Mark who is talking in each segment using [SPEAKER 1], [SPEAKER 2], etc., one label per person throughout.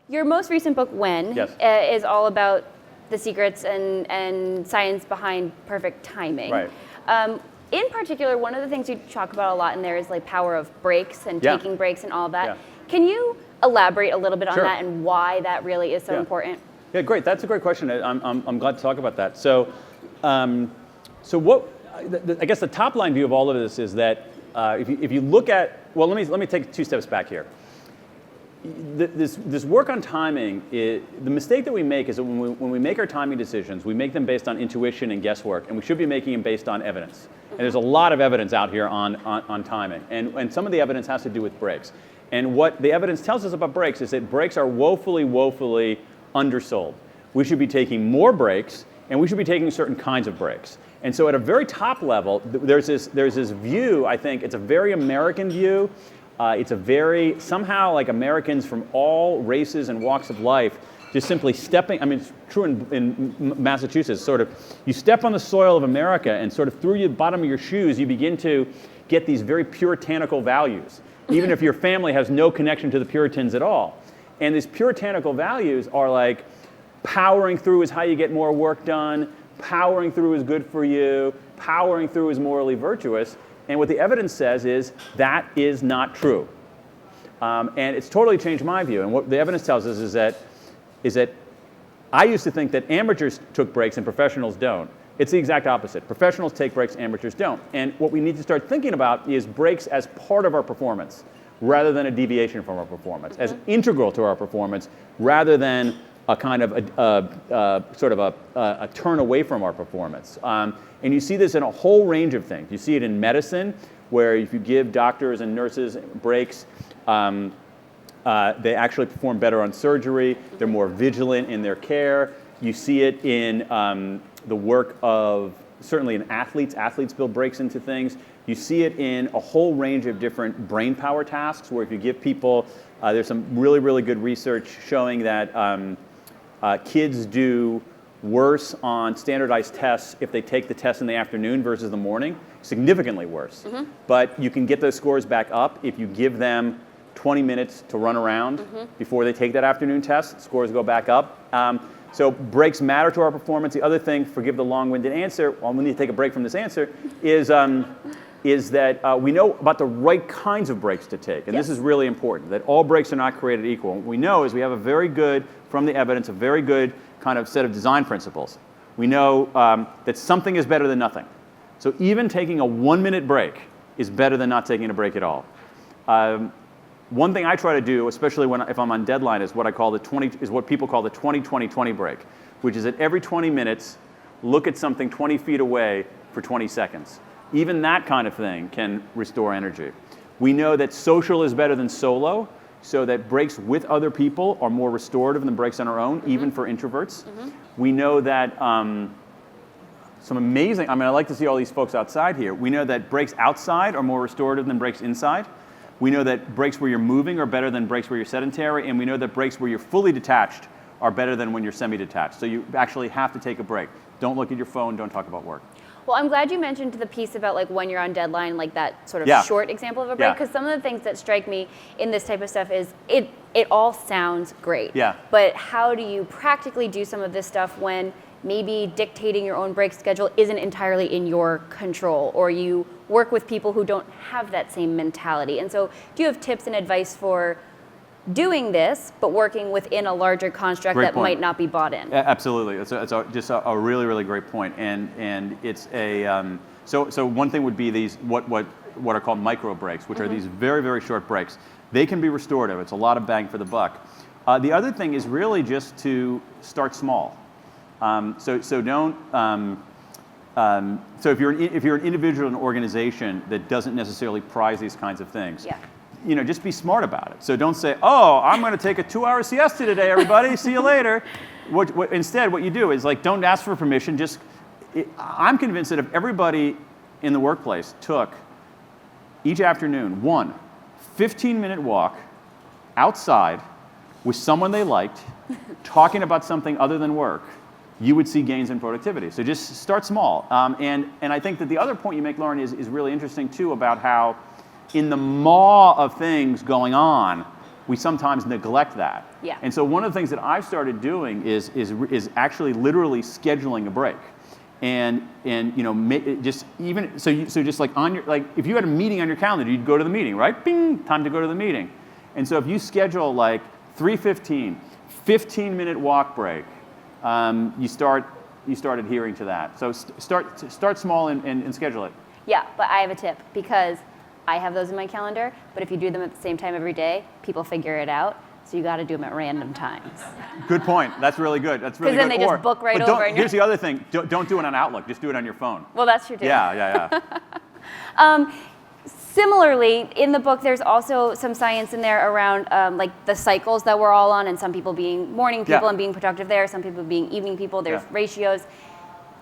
[SPEAKER 1] Your most recent book, When,
[SPEAKER 2] Yes.
[SPEAKER 1] Is all about the secrets and science behind perfect timing.
[SPEAKER 2] Right.
[SPEAKER 1] In particular, one of the things you talk about a lot in there is like power of breaks and
[SPEAKER 2] Yeah.
[SPEAKER 1] taking breaks and all of that.
[SPEAKER 2] Yeah.
[SPEAKER 1] Can you elaborate a little bit on
[SPEAKER 2] Sure.
[SPEAKER 1] that and why that really is so
[SPEAKER 2] Yeah.
[SPEAKER 1] important?
[SPEAKER 2] Yeah, great. That's a great question. I'm glad to talk about that. So, what I guess the top line view of all of this is that if you look at, well, let me take 2 steps back here. This work on timing, the mistake that we make is that when we make our timing decisions, we make them based on intuition and guesswork, and we should be making them based on evidence. And there's a lot of evidence out here on timing, and some of the evidence has to do with breaks. And what the evidence tells us about breaks is that breaks are woefully, woefully undersold. We should be taking more breaks, and we should be taking certain kinds of breaks. And so at a very top level, there's this view, I think, it's a very American view. It's a very, somehow like Americans from all races and walks of life just simply stepping, I mean, it's true in Massachusetts, sort of, you step on the soil of America and sort of through the bottom of your shoes, you begin to get these very puritanical values, even if your family has no connection to the Puritans at all. And these puritanical values are like, powering through is how you get more work done, powering through is good for you, powering through is morally virtuous. And what the evidence says is that is not true. And it's totally changed my view. And what the evidence tells us is that I used to think that amateurs took breaks and professionals don't. It's the exact opposite. Professionals take breaks, amateurs don't. And what we need to start thinking about is breaks as part of our performance rather than a deviation from our performance, as integral to our performance rather than a kind of a turn away from our performance. And you see this in a whole range of things. You see it in medicine, where if you give doctors and nurses breaks, they actually perform better on surgery. They're more vigilant in their care. You see it in the work of, certainly in athletes. Athletes build breaks into things. You see it in a whole range of different brain power tasks, where if you give people, there's some really, really good research showing that kids do worse on standardized tests if they take the test in the afternoon versus the morning, significantly worse. But you can get those scores back up if you give them 20 minutes to run around before they take that afternoon test. Scores go back up. So breaks matter to our performance. The other thing, forgive the long-winded answer, well, we need to take a break from this answer, is that we know about the right kinds of breaks to take. And this is really important, that all breaks are not created equal. What we know is we have a very good, from the evidence, a very good kind of set of design principles. We know that something is better than nothing. So even taking a 1-minute break is better than not taking a break at all. One thing I try to do, especially if I'm on deadline, is what people call the 20-20-20 break, which is that every 20 minutes, look at something 20 feet away for 20 seconds. Even that kind of thing can restore energy. We know that social is better than solo, so that breaks with other people are more restorative than breaks on our own, even for introverts. We know that some amazing, I like to see all these folks outside here. We know that breaks outside are more restorative than breaks inside. We know that breaks where you're moving are better than breaks where you're sedentary, and we know that breaks where you're fully detached are better than when you're semi-detached. So you actually have to take a break. Don't look at your phone, don't talk about work.
[SPEAKER 1] Well, I'm glad you mentioned the piece about like when you're on deadline, like that sort of short example of a break, because some of the things that strike me in this type of stuff is it all sounds great. But how do you practically do some of this stuff when maybe dictating your own break schedule isn't entirely in your control, or you work with people who don't have that same mentality? And so do you have tips and advice for doing this, but working within a larger construct that might not be bought in?
[SPEAKER 2] Absolutely, it's just a really, really great point. And it's so one thing would be these what are called micro breaks, which are these very, very short breaks. They can be restorative. It's a lot of bang for the buck. The other thing is really just to start small. So if you're an individual in an organization that doesn't necessarily prize these kinds of things, just be smart about it. So don't say, oh, I'm going to take a 2-hour siesta today, everybody. See you later. Instead, what you do is don't ask for permission. I'm convinced that if everybody in the workplace took each afternoon 15-minute walk outside with someone they liked, talking about something other than work, you would see gains in productivity. So just start small. And I think that the other point you make, Lauren, is really interesting too, about how in the maw of things going on, we sometimes neglect that.
[SPEAKER 1] Yeah.
[SPEAKER 2] And so one of the things that I've started doing is actually literally scheduling a break. And just even so just like on your, like if you had a meeting on your calendar, you'd go to the meeting, right? Bing, time to go to the meeting. And so if you schedule like 3:15, 15-minute walk break, you start adhering to that. So start small and schedule it.
[SPEAKER 1] Yeah, but I have a tip because I have those in my calendar, but if you do them at the same time every day, people figure it out. So you got to do them at random times.
[SPEAKER 2] Good point. That's really good. That's really good.
[SPEAKER 1] Because then they just book right over.
[SPEAKER 2] Here's the other thing. Don't do it on Outlook. Just do it on your phone.
[SPEAKER 1] Well, that's true too.
[SPEAKER 2] Yeah.
[SPEAKER 1] Similarly, in the book, there's also some science in there around like the cycles that we're all on, and some people being morning people and being productive there, some people being evening people. There's ratios.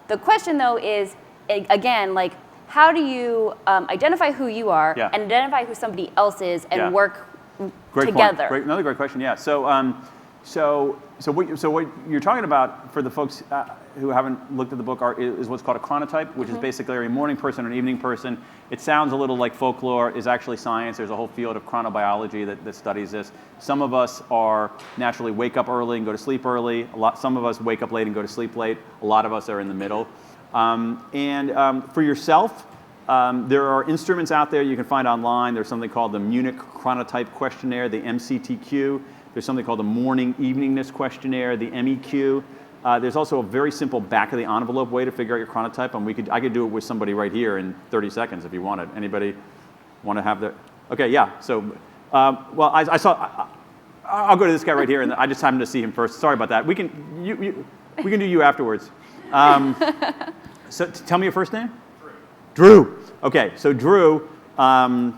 [SPEAKER 1] The question, though, is again like how do you identify who you are and identify who somebody else is and work together?
[SPEAKER 2] Another great question. Yeah. So what you're talking about for the folks who haven't looked at the book is what's called a chronotype, which is basically a morning person or an evening person. It sounds a little like folklore. Is actually science. There's a whole field of chronobiology that studies this. Some of us are naturally wake up early and go to sleep early. Some of us wake up late and go to sleep late. A lot of us are in the middle. For yourself, there are instruments out there you can find online. There's something called the Munich Chronotype Questionnaire, the MCTQ. There's something called the Morning Eveningness Questionnaire, the MEQ. There's also a very simple back-of-the-envelope way to figure out your chronotype, and I could do it with somebody right here in 30 seconds if you wanted. Anybody want to have the? Okay, yeah. So, I saw. I'll go to this guy right here, and I just happened to see him first. Sorry about that. We can do you afterwards. So tell me your first name. Drew. Okay, so Drew. I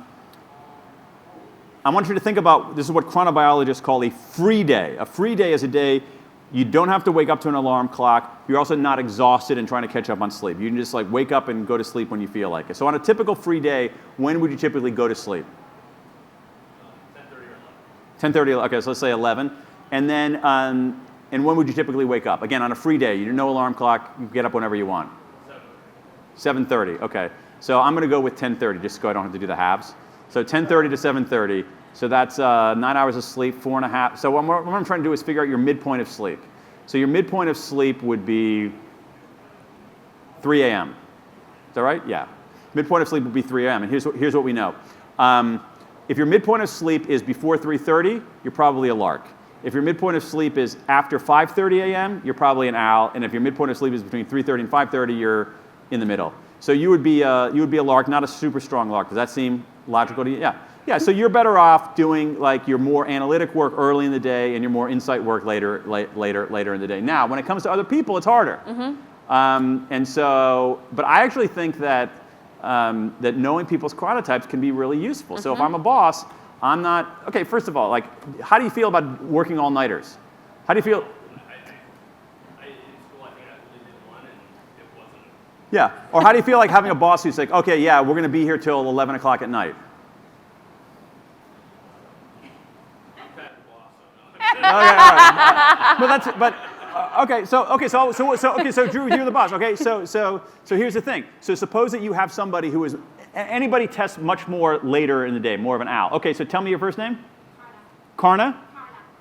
[SPEAKER 2] want you to think about, this is what chronobiologists call a free day. A free day is a day you don't have to wake up to an alarm clock. You're also not exhausted and trying to catch up on sleep. You can just like wake up and go to sleep when you feel like it. So on a typical free day, when would you typically go to sleep? 10:30 or 11. 10:30, okay, so let's say 11. And then, and when would you typically wake up? Again, on a free day, you no alarm clock, you get up whenever you want. 7:30, okay. So I'm gonna go with 10:30 just so I don't have to do the halves. So 10:30 to 7:30, so that's 9 hours of sleep, 4.5. So what I'm trying to do is figure out your midpoint of sleep. So your midpoint of sleep would be 3 a.m. Is that right? Yeah. Midpoint of sleep would be 3 a.m. And here's what we know. If your midpoint of sleep is before 3:30, you're probably a lark. If your midpoint of sleep is after 5:30 a.m., you're probably an owl. And if your midpoint of sleep is between 3:30 and 5:30, you're in the middle. So you would be a lark, not a super strong lark. Does that seem logical to you? Yeah. Yeah. So you're better off doing like your more analytic work early in the day and your more insight work later in the day. Now, when it comes to other people, it's harder. And so, but I actually think that that knowing people's chronotypes can be really useful. So if I'm a boss, I'm not okay. First of all, like, how do you feel about working all-nighters? How do you feel? Yeah. Or how do you feel like having a boss who's like, okay, yeah, we're going to be here till 11 o'clock at night? Okay, all right. So Drew, you're the boss. Okay, so here's the thing. So suppose that you have somebody who is, anybody tests much more later in the day, more of an owl. Okay, so tell me your first name. Karna?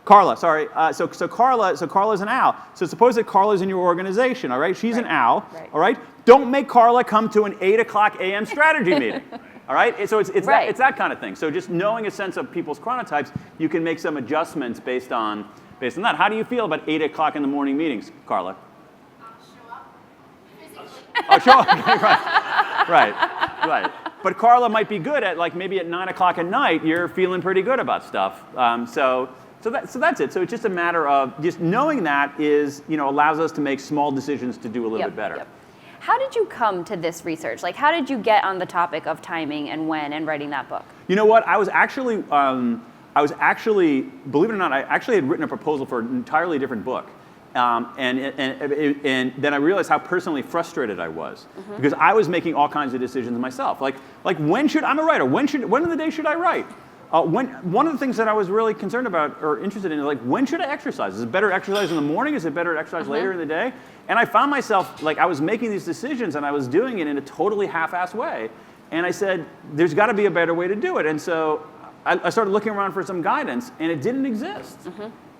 [SPEAKER 2] Carla, sorry. So Carla's an owl. So suppose that Carla's in your organization, all right? She's an owl, all right? Don't make Carla come to an 8 o'clock a.m. strategy meeting, all right? So it's that kind of thing. So just knowing a sense of people's chronotypes, you can make some adjustments based on that. How do you feel about 8 o'clock in the morning meetings, Carla?
[SPEAKER 3] Show up physically.
[SPEAKER 2] Oh, show up. Okay, right. But Carla might be good at, like, maybe at 9 o'clock at night, you're feeling pretty good about stuff. So that's it. So it's just a matter of just knowing that allows us to make small decisions to do a little bit better.
[SPEAKER 1] Yep. How did you come to this research? Like, how did you get on the topic of timing and when and writing that book?
[SPEAKER 2] You know what? I was actually, believe it or not, I actually had written a proposal for an entirely different book. And then I realized how personally frustrated I was because I was making all kinds of decisions myself. Like I'm a writer. When in the day should I write? One of the things that I was really concerned about or interested in is like, when should I exercise? Is it better exercise in the morning? Is it better exercise later in the day? And I found myself, like, I was making these decisions and I was doing it in a totally half-assed way. And I said, there's got to be a better way to do it. And so I started looking around for some guidance, and it didn't exist.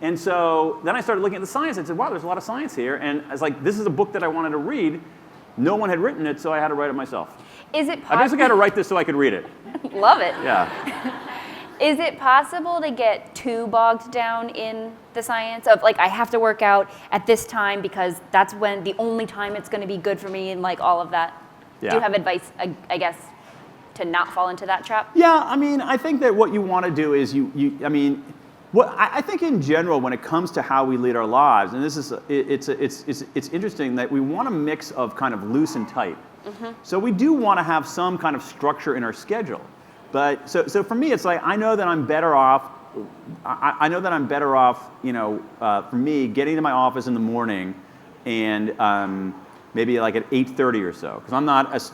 [SPEAKER 2] And so then I started looking at the science and said, wow, there's a lot of science here. And I was like, this is a book that I wanted to read. No one had written it, so I had to write it myself.
[SPEAKER 1] Is it
[SPEAKER 2] I basically had to write this so I could read it.
[SPEAKER 1] Love it.
[SPEAKER 2] Yeah.
[SPEAKER 1] Is it possible to get too bogged down in the science of like, I have to work out at this time because that's when the only time it's going to be good for me and like all of that?
[SPEAKER 2] Yeah.
[SPEAKER 1] Do you have advice, I guess, to not fall into that trap?
[SPEAKER 2] Yeah, I mean, I think that what you want to do is I think in general, when it comes to how we lead our lives, and this is, it's interesting that we want a mix of kind of loose and tight. So we do want to have some kind of structure in our schedule. But so for me, it's like, I know that I'm better off, for me, getting to my office in the morning and maybe like at 8:30 or so, because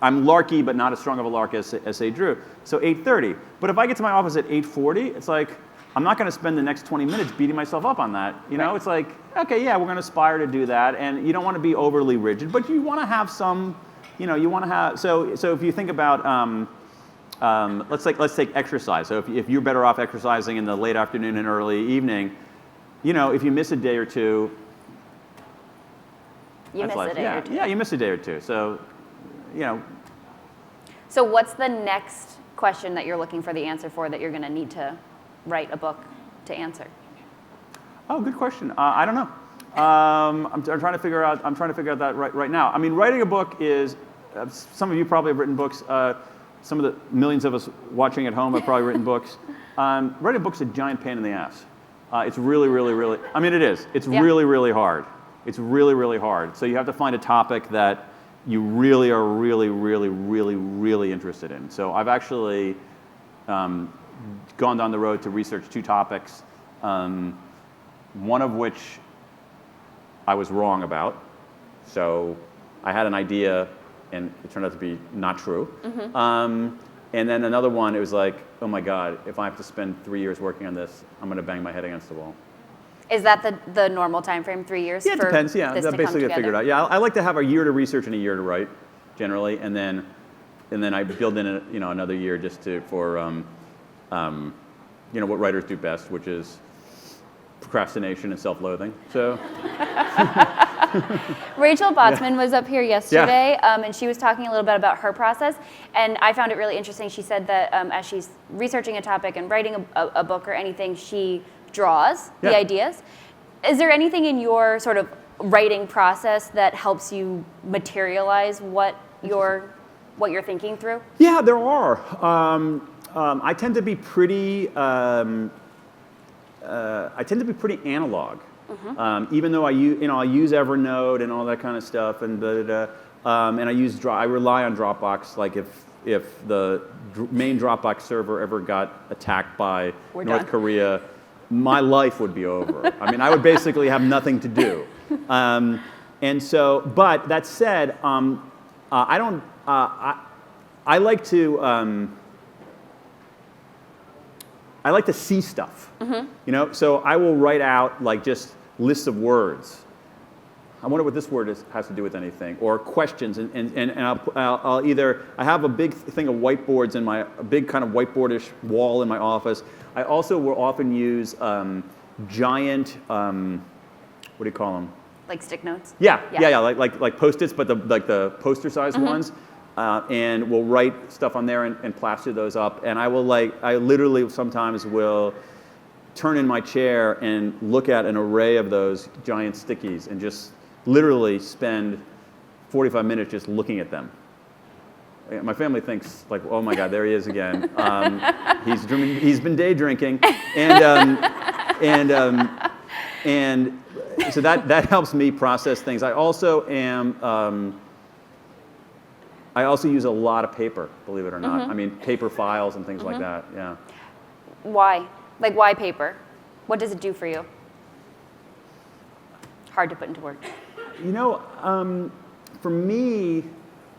[SPEAKER 2] I'm larky, but not as strong of a lark as say Drew. So 8:30. But if I get to my office at 8:40, it's like, I'm not going to spend the next 20 minutes beating myself up on that. You know,
[SPEAKER 1] Right.
[SPEAKER 2] It's like, okay, yeah, we're going to aspire to do that, and you don't want to be overly rigid, but you want to have some, you want to have. So if you think about, let's take exercise. So if you're better off exercising in the late afternoon and early evening, if you miss a day or two,
[SPEAKER 1] You miss a day or two.
[SPEAKER 2] Yeah, you miss a day or two. So.
[SPEAKER 1] So what's the next question that you're looking for the answer for that you're going to need to write a book to answer?
[SPEAKER 2] Oh, good question. I don't know. I'm trying to figure out. I'm trying to figure out that right now. I mean, writing a book is. Some of you probably have written books. Some of the millions of us watching at home have probably written books. Writing a book's a giant pain in the ass. It's really, really, really. I mean, it is. It's really, really hard. It's really, really hard. So you have to find a topic that you really are really interested in. So I've actually gone down the road to research 2 topics, one of which I was wrong about. So I had an idea, and it turned out to be not true. And then another one, it was like, oh my God, if I have to spend 3 years working on this, I'm going to bang my head against the wall.
[SPEAKER 1] Is that the normal time frame, 3 years?
[SPEAKER 2] Yeah, it depends. Yeah,
[SPEAKER 1] this
[SPEAKER 2] that
[SPEAKER 1] to
[SPEAKER 2] basically
[SPEAKER 1] come
[SPEAKER 2] get figured
[SPEAKER 1] together?
[SPEAKER 2] out. Yeah, I like to have a year to research and a year to write, generally, and then I build in another year just for what writers do best, which is procrastination and self-loathing. So.
[SPEAKER 1] Rachel Botsman was up here yesterday, and she was talking a little bit about her process, and I found it really interesting. She said that as she's researching a topic and writing a book or anything, she draws the ideas. Is there anything in your sort of writing process that helps you materialize what you're thinking through?
[SPEAKER 2] Yeah, there are. I tend to be pretty. Analog. Even though I use Evernote and all that kind of stuff, and I rely on Dropbox. Like if the main Dropbox server ever got attacked by North Korea, my life would be over. I mean, I would basically have nothing to do. And so, but that said, I don't. I like to see stuff. So I will write out like just lists of words. I wonder what this word has to do with anything, or questions, and I'll either, I have a big thing of whiteboards a big kind of whiteboardish wall in my office. I also will often use giant, what do you call them?
[SPEAKER 1] Like stick notes?
[SPEAKER 2] Yeah, like Post-its, but the poster size ones. And we'll write stuff on there and plaster those up. And I literally sometimes will turn in my chair and look at an array of those giant stickies and just literally spend 45 minutes just looking at them. My family thinks like, oh my God, there he is again. He's been day drinking, and so that helps me process things. I also use a lot of paper, believe it or not. I mean, paper files and things like that. Yeah.
[SPEAKER 1] Why? Like, why paper? What does it do for you? Hard to put into words.
[SPEAKER 2] For me,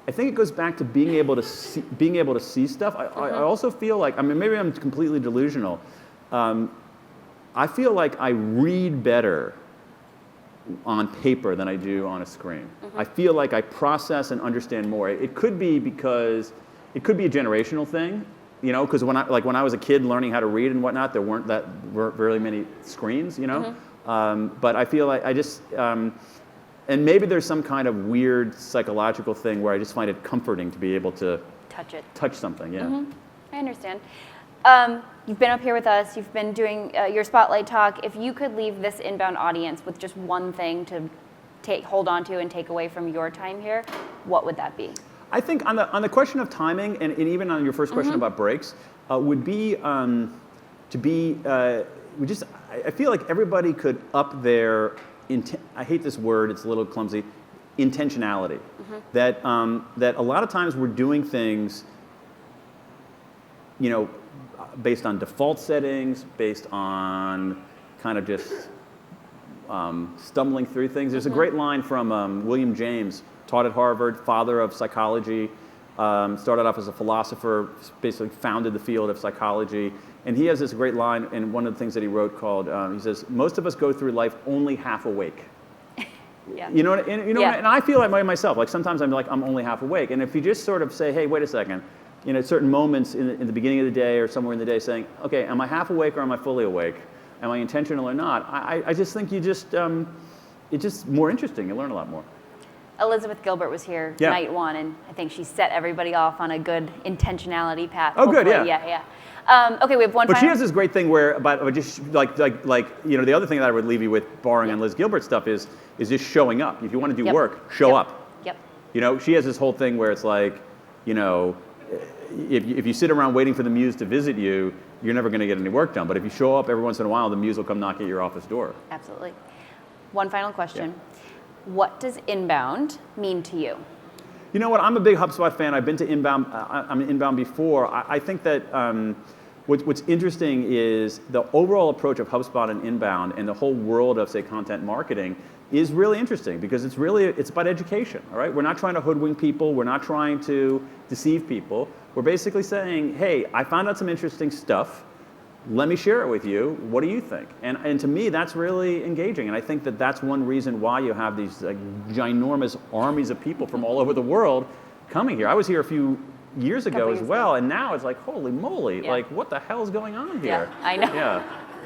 [SPEAKER 2] I think it goes back to being able to see stuff. I also feel like, I mean, maybe I'm completely delusional. I feel like I read better on paper than I do on a screen. I feel like I process and understand more. It could be because it could be a generational thing. You know, because when I was a kid learning how to read and whatnot, there weren't very many screens, you know. But I feel like and maybe there's some kind of weird psychological thing where I just find it comforting to be able to touch something. Yeah.
[SPEAKER 1] I understand. You've been up here with us. You've been doing your spotlight talk. If you could leave this Inbound audience with just one thing to hold on to and take away from your time here, what would that be? I
[SPEAKER 2] think on the question of timing, and even on your first question about breaks, would be I feel like everybody could up their, I hate this word, it's a little clumsy, intentionality. That a lot of times we're doing things, you know, based on default settings, based on kind of just stumbling through things. There's a great line from William James, taught at Harvard, father of psychology, started off as a philosopher, basically founded the field of psychology. And he has this great line in one of the things that he wrote called, he says, most of us go through life only half awake. You know, and I feel that way myself. Like sometimes I'm only half awake. And if you just sort of say, hey, wait a second, you know, at certain moments in the beginning of the day or somewhere in the day saying, okay, am I half awake or am I fully awake? Am I intentional or not? I just think it's just more interesting. You learn a lot more.
[SPEAKER 1] Elizabeth Gilbert was here night one, and I think she set everybody off on a good intentionality path.
[SPEAKER 2] Oh, good, yeah.
[SPEAKER 1] Yeah. Okay, we have one.
[SPEAKER 2] But she has this great thing where about just like you know, the other thing that I would leave you with, borrowing on Liz Gilbert's stuff, is just showing up. If you want to do work, show up.
[SPEAKER 1] Yep.
[SPEAKER 2] You know, she has this whole thing where it's like, you know, if you sit around waiting for the muse to visit you, you're never going to get any work done. But if you show up every once in a while, the muse will come knock at your office door.
[SPEAKER 1] Absolutely. One final question. Yeah. What does Inbound mean to you?
[SPEAKER 2] You know what? I'm a big HubSpot fan. I've been to Inbound. I'm Inbound before. I think that what's interesting is the overall approach of HubSpot and Inbound and the whole world of, say, content marketing is really interesting because it's about education. All right, we're not trying to hoodwink people. We're not trying to deceive people. We're basically saying, hey, I found out some interesting stuff. Let me share it with you. What do you think? And to me, that's really engaging. And I think that that's one reason why you have these ginormous armies of people from all over the world coming here. I was here a few years ago as well, and now it's like, holy moly, like what the hell is going on here?
[SPEAKER 1] Yeah, I know.
[SPEAKER 2] Yeah.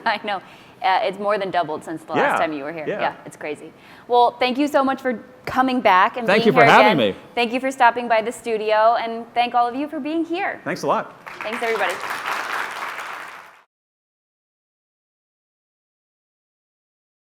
[SPEAKER 1] I know. It's more than doubled since the last time you were here. Yeah, it's crazy. Well, thank you so much for coming back and being here again.
[SPEAKER 2] Thank you for having me.
[SPEAKER 1] Thank you for stopping by the studio, and thank all of you for being here.
[SPEAKER 2] Thanks a lot.
[SPEAKER 1] Thanks, everybody.